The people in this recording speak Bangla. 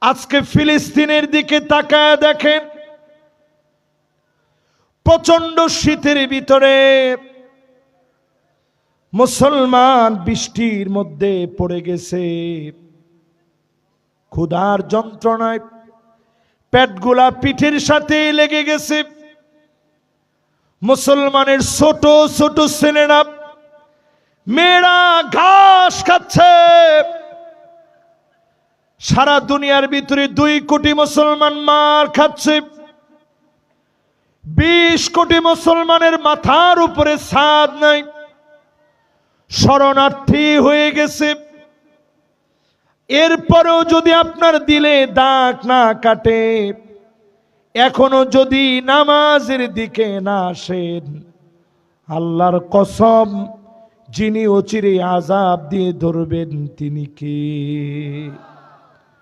আজকে ফিলিস্তিনের দিকে তাকায় দেখেন, প্রচন্ড শীতের ভিতরে মুসলমান বৃষ্টির মধ্যে পড়ে গেছে। ক্ষুধার যন্ত্রণায় পেটগুলা পিঠের সাথে লেগে গেছে। মুসলমানের ছোট ছোট ছেলেরা মেয়েরা ঘাস খাচ্ছে। সারা দুনিয়ার ভিতরে 2 কোটি মুসলমান মার খাচ্ছে। 20 কোটি মুসলমানের মাথার উপরে ছাদ নাই, শরণার্থী হয়ে গেছে। এরপরেও যদি আপনার দিলে দাগ না কাটে, এখনো যদি নামাজের দিকে না আসেন, আল্লাহর কসম, যিনি অচিরে আযাব দিয়ে ধরবেন তিনি কে?